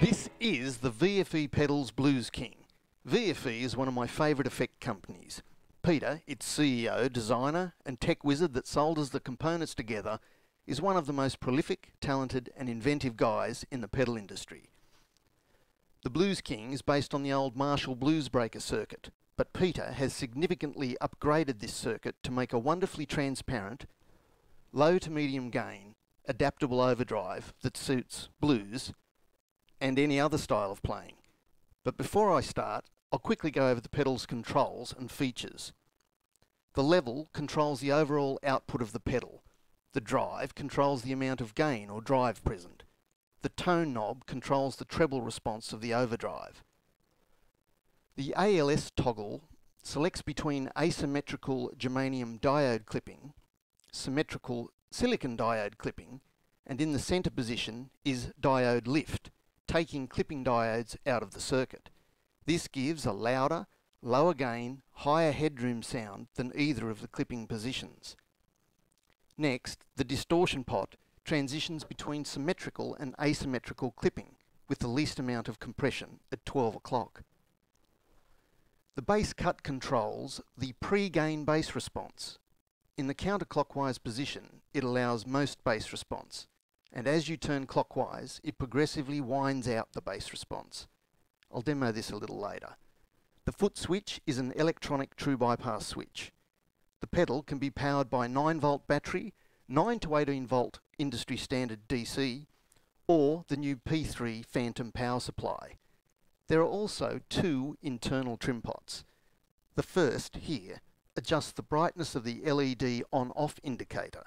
This is the VFE Pedals Blues King. VFE is one of my favourite effect companies. Peter, its CEO, designer and tech wizard that solders the components together, is one of the most prolific, talented and inventive guys in the pedal industry. The Blues King is based on the old Marshall Blues Breaker circuit, but Peter has significantly upgraded this circuit to make a wonderfully transparent, low to medium gain, adaptable overdrive that suits blues and any other style of playing. But before I start, I'll quickly go over the pedal's controls and features. The level controls the overall output of the pedal. The drive controls the amount of gain or drive present. The tone knob controls the treble response of the overdrive. The ALS toggle selects between asymmetrical germanium diode clipping, symmetrical silicon diode clipping, and in the centre position is diode lift, taking clipping diodes out of the circuit. This gives a louder, lower gain, higher headroom sound than either of the clipping positions. Next, the distortion pot transitions between symmetrical and asymmetrical clipping with the least amount of compression at 12 o'clock. The bass cut controls the pre-gain bass response. In the counterclockwise position, it allows most bass response, and as you turn clockwise, it progressively winds out the bass response. I'll demo this a little later. The foot switch is an electronic true bypass switch. The pedal can be powered by 9-volt battery, 9 to 18 volt industry standard DC, or the new P3 Phantom power supply. There are also two internal trim pots. The first, here, adjusts the brightness of the LED on-off indicator.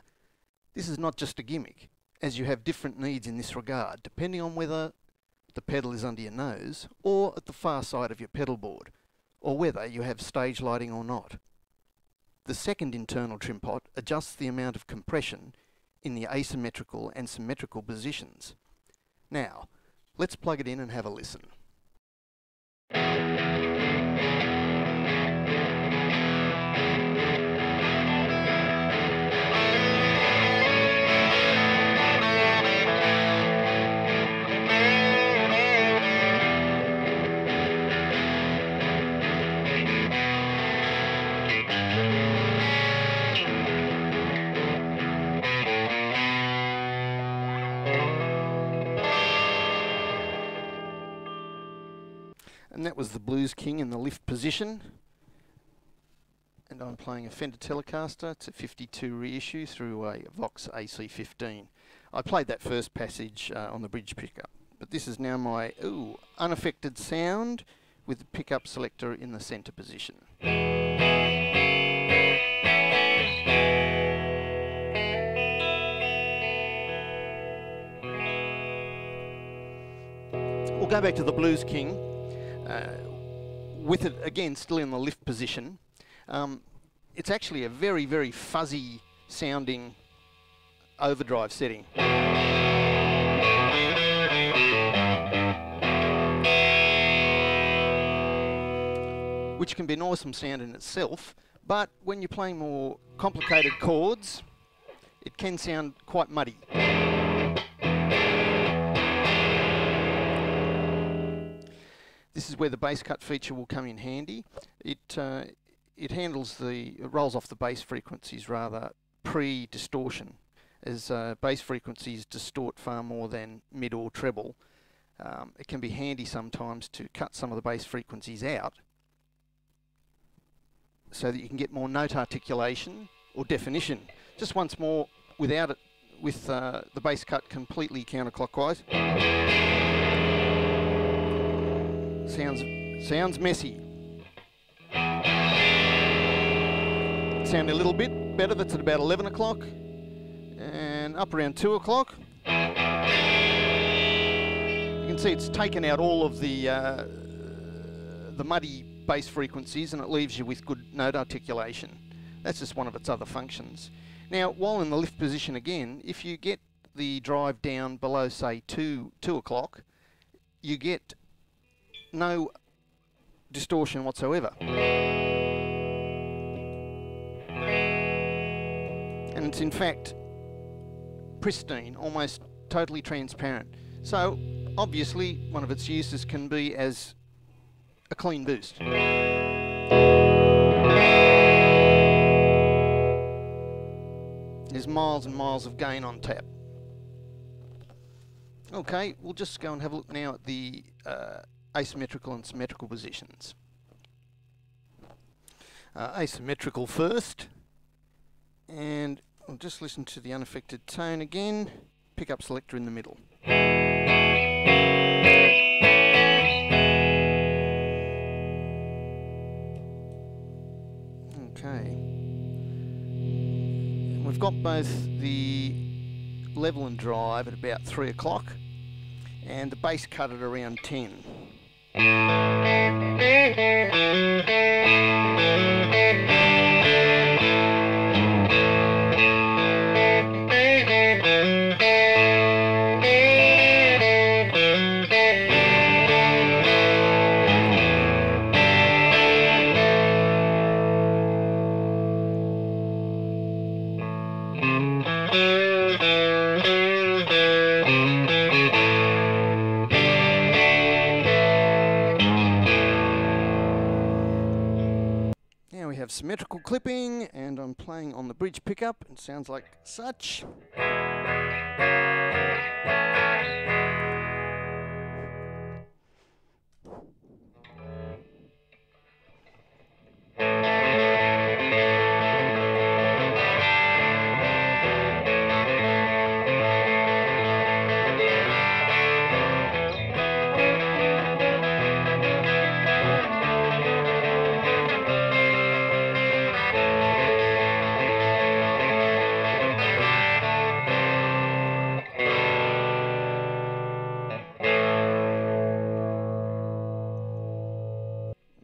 This is not just a gimmick, as you have different needs in this regard, depending on whether the pedal is under your nose or at the far side of your pedal board, or whether you have stage lighting or not. The second internal trim pot adjusts the amount of compression in the asymmetrical and symmetrical positions. Now, let's plug it in and have a listen. And that was the Blues King in the lift position. And I'm playing a Fender Telecaster. It's a 52 reissue through a Vox AC15. I played that first passage on the bridge pickup, but this is now my unaffected sound with the pickup selector in the centre position. We'll go back to the Blues King. With it again still in the lift position. It's actually a very, very fuzzy sounding overdrive setting. Which can be an awesome sound in itself, but when you're playing more complicated chords, it can sound quite muddy. This is where the bass cut feature will come in handy. It rolls off the bass frequencies rather pre-distortion, as bass frequencies distort far more than mid or treble. It can be handy sometimes to cut some of the bass frequencies out so that you can get more note articulation or definition. Just once more without it, with the bass cut completely counterclockwise. Sounds messy. Sound a little bit better. That's at about 11 o'clock, and up around 2 o'clock. You can see it's taken out all of the muddy bass frequencies, and it leaves you with good note articulation. That's just one of its other functions. Now, while in the lift position again, if you get the drive down below, say, 2 o'clock, you get no distortion whatsoever. And it's in fact pristine, almost totally transparent. So obviously one of its uses can be as a clean boost. There's miles and miles of gain on tap. Okay, we'll just go and have a look now at the asymmetrical and symmetrical positions. Asymmetrical first, and we'll just listen to the unaffected tone again. Pickup selector in the middle. Okay. We've got both the level and drive at about 3 o'clock and the bass cut at around 10. Now we have symmetrical clipping, and I'm playing on the bridge pickup. It sounds like such.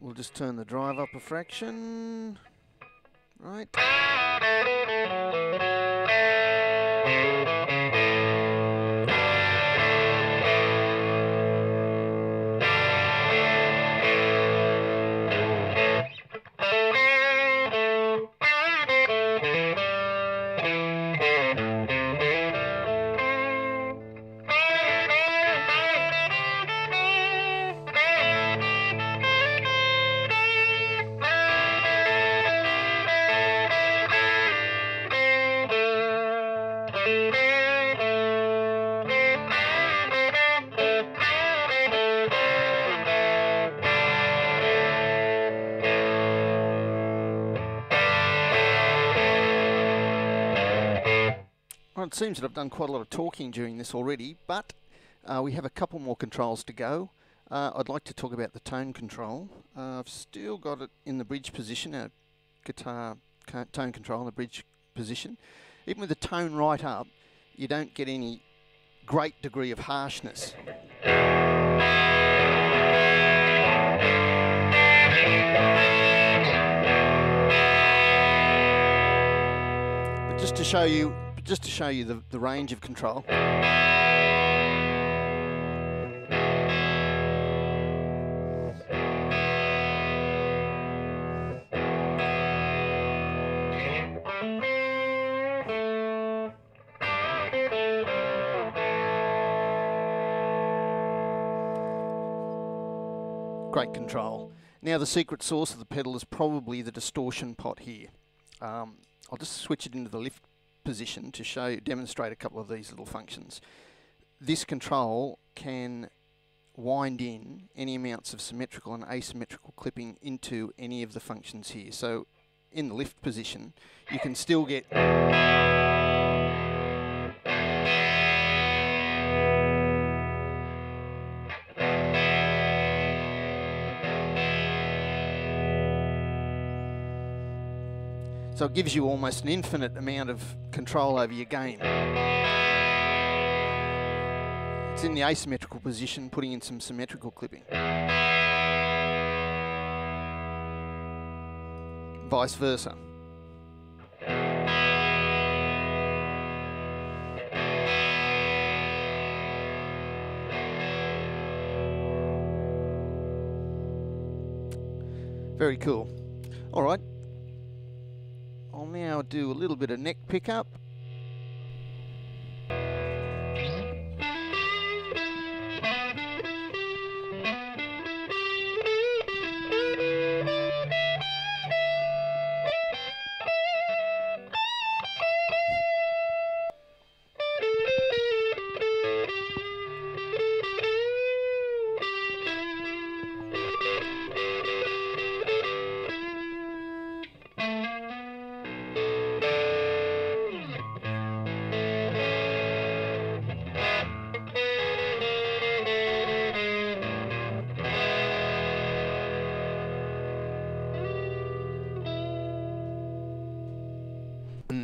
We'll just turn the drive up a fraction. Right. Well, it seems that I've done quite a lot of talking during this already, but we have a couple more controls to go. I'd like to talk about the tone control. I've still got it in the bridge position, our guitar tone control in the bridge position. Even with the tone right up, you don't get any great degree of harshness. But just to show you the range of control. Great control. Now the secret sauce of the pedal is probably the distortion pot here. I'll just switch it into the lift position to demonstrate a couple of these little functions. This control can wind in any amounts of symmetrical and asymmetrical clipping into any of the functions here. So in the lift position, you can still get so it gives you almost an infinite amount of control over your gain. It's in the asymmetrical position, putting in some symmetrical clipping. Vice versa. Very cool. All right. I'll now do a little bit of neck pickup.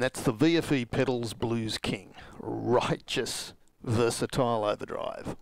and that's the VFE Pedals Blues King. Righteous, versatile overdrive.